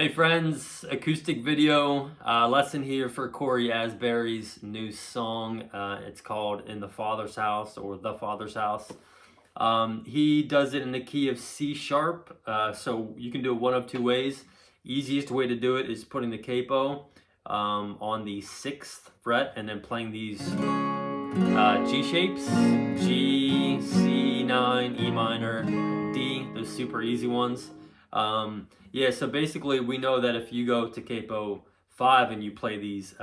Hey friends, acoustic video lesson here for Cory Asbury's new song. It's called In the Father's House or The Father's House. He does it in the key of C sharp, so you can do it one of two ways. Easiest way to do it is putting the capo on the 6th fret and then playing these G shapes, G, C9, E minor, D, those super easy ones. Yeah, so basically we know that if you go to capo 5 and you play these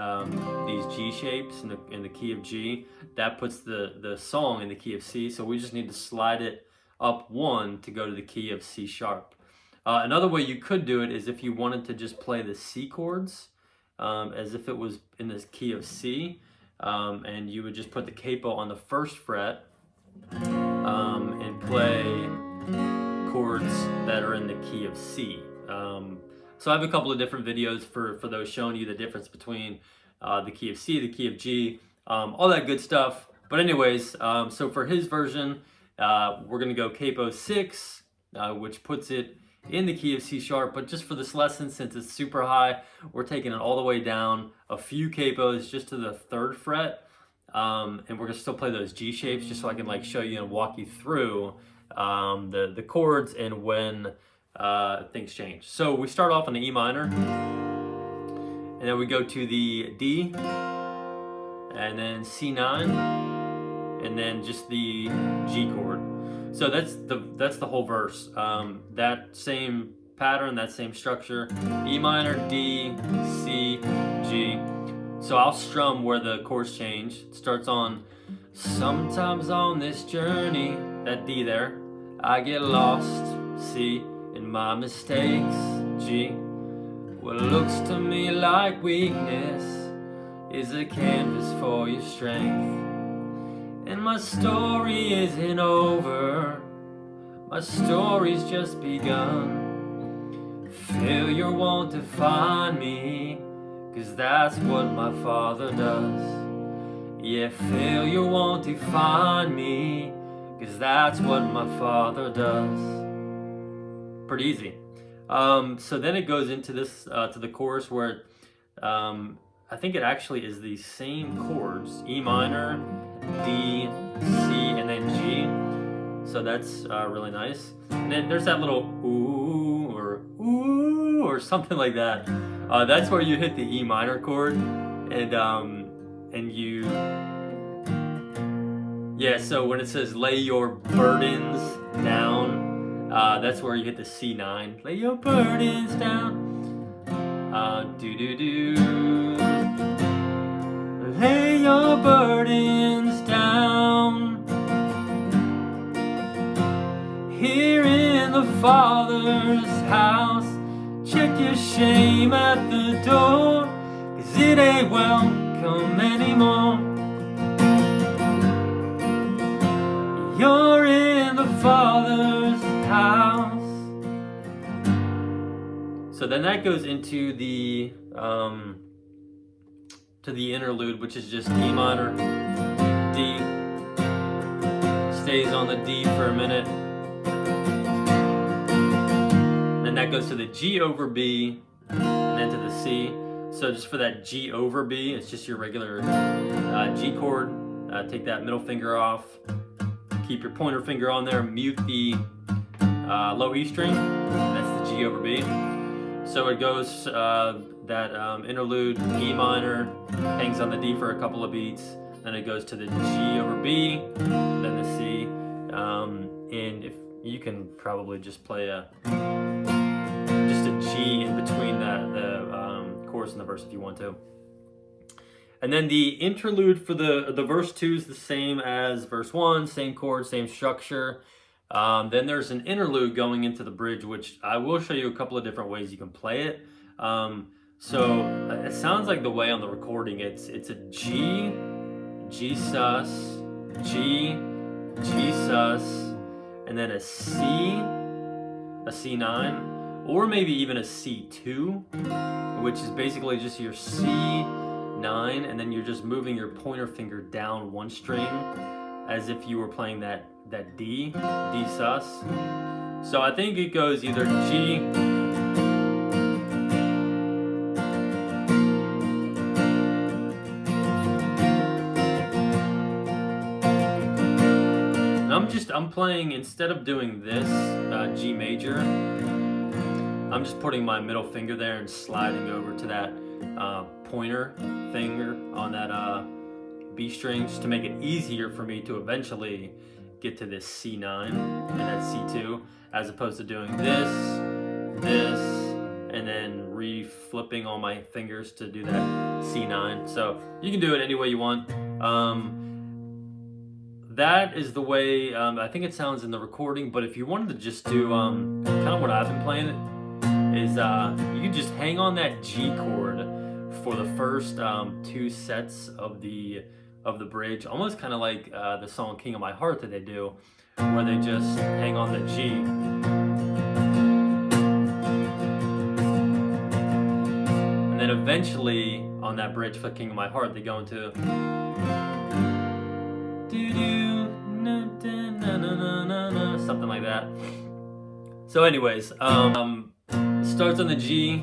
G shapes in the key of G, that puts the song in the key of C. So we just need to slide it up 1 to go to the key of C sharp. Another way you could do it is if you wanted to just play the C chords as if it was in this key of C, and you would just put the capo on the 1st fret and play chords that are in the key of C. So I have a couple of different videos for those showing you the difference between the key of C, the key of G, all that good stuff. But anyways, so for his version, we're gonna go capo 6, which puts it in the key of C sharp, but just for this lesson, since it's super high, we're taking it all the way down a few capos just to the 3rd fret, and we're gonna still play those G shapes just so I can like show you and walk you through the chords and when things change. So we start off on the E minor, and then we go to the D, and then C9, and then just the G chord. So that's the whole verse. That same pattern, that same structure: E minor, D, C, G. So I'll strum where the chords change. It starts on "Sometimes on this journey," that D there, "I get lost, C, in my mistakes, G. What looks to me like weakness is a canvas for your strength. And my story isn't over, my story's just begun. Failure won't define me, 'cause that's what my Father does. Yeah, failure won't define me, 'cause that's what my Father does." Pretty easy. So then it goes into this to the chorus where I think it actually is the same chords: E minor, D, C, and then G. So that's really nice. And then there's that little ooh or something like that. That's where you hit the E minor chord, and you, yeah. So when it says "lay your burdens down," that's where you hit the C9. Lay your burdens down. Do do do. Lay your burdens down here in the Father's house. Check your shame at the door, 'cause it ain't welcome anymore. You're in the Father's house. So then that goes into the interlude, which is just E minor, D, stays on the D for a minute, then that goes to the G over B, and then to the C. So just for that G over B, it's just your regular G chord. Take that middle finger off, keep your pointer finger on there, mute the low E string, and that's the G over B. So it goes that interlude, E minor, hangs on the D for a couple of beats, then it goes to the G over B, then the C, and if you can probably just play just a G in between the chorus and the verse if you want to. And then the interlude for the verse 2 is the same as verse 1, same chord, same structure. Then there's an interlude going into the bridge, which I will show you a couple of different ways you can play it. So it sounds like the way on the recording, it's a G, G sus, G, G sus, and then a C9, or maybe even a C2, which is basically just your C9, and then you're just moving your pointer finger down one string as if you were playing that D sus. So I think it goes either G, I'm playing, instead of doing this G major, I'm just putting my middle finger there and sliding over to that pointer finger on that B string, just to make it easier for me to eventually get to this C9 and that C2, as opposed to doing this, and then re-flipping all my fingers to do that C9. So you can do it any way you want. That is the way, I think it sounds in the recording, but if you wanted to just do kind of what I've been playing, is you can just hang on that G chord for the first 2 sets of the bridge, almost kind of like the song King of My Heart that they do, where they just hang on the G. And then eventually on that bridge for King of My Heart, they go into something like that. So anyways, starts on the G.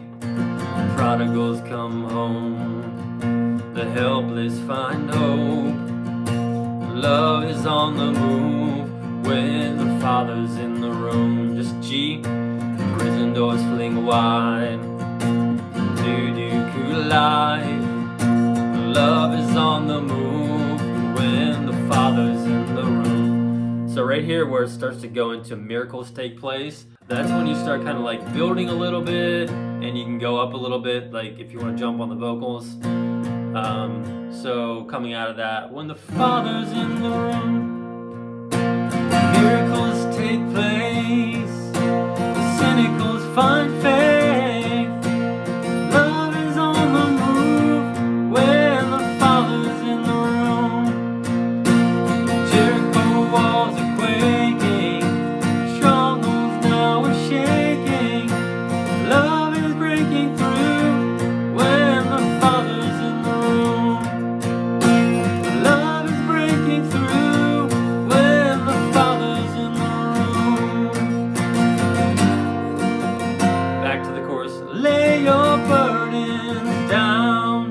Prodigals come home, the helpless find hope. Love is on the move when the Father's in the room. Just G, prison doors fling wide. Do collide. Love is on the move when the Father's in the room. So right here where it starts to go into miracles take place, that's when you start kind of like building a little bit, and you can go up a little bit, like if you want to jump on the vocals. So coming out of that, when the Father's in the room, miracles take place, the cynicals find faith, love is on the move when the Father's in the room. Jericho walls are quaking, strongholds now are shaking, love is breaking through when the Father's in the room. Love is breaking through when the Father's in the room. Back to the chorus. Lay your burdens down.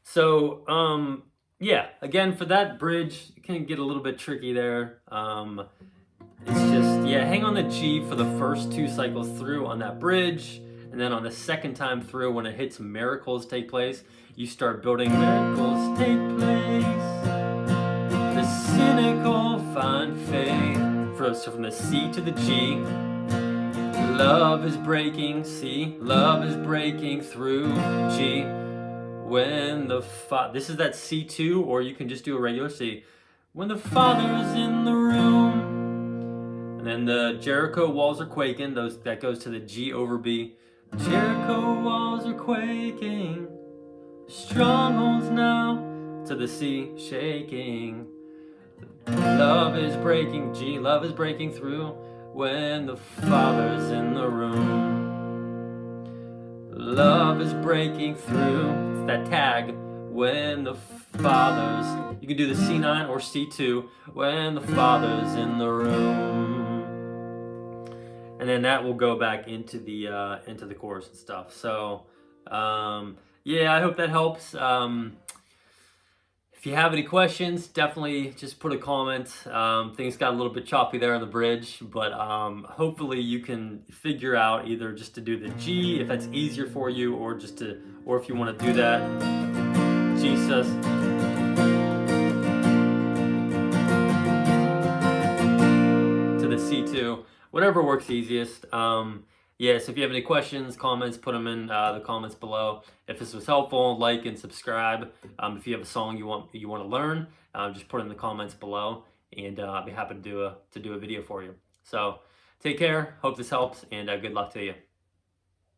So, yeah, again, for that bridge, it can get a little bit tricky there. It's just, yeah, hang on the G for the first 2 cycles through on that bridge, and then on the second time through, when it hits miracles take place, you start building miracles take place. The cynical find faith. So from the C to the G, love is breaking, C, love is breaking through G. When the this is that C2, or you can just do a regular C. When the Father's in the room. And then the Jericho walls are quaking, that goes to the G over B. Jericho walls are quaking, strongholds now, to the C shaking. Love is breaking, G, love is breaking through when the Father's in the room. Love is breaking through, it's that tag, when the Father's, you can do the C9 or C2, when the Father's in the room. And then that will go back into the chorus and stuff. So, yeah, I hope that helps. If you have any questions, definitely just put a comment. Things got a little bit choppy there on the bridge, but hopefully you can figure out either just to do the G if that's easier for you, or just to, or if you want to do that, Jesus, to the C2. Whatever works easiest. Yeah, so if you have any questions, comments, put them in the comments below. If this was helpful, like and subscribe. If you have a song you want to learn, just put it in the comments below, and I'll be happy to do a video for you. So take care. Hope this helps, and good luck to you.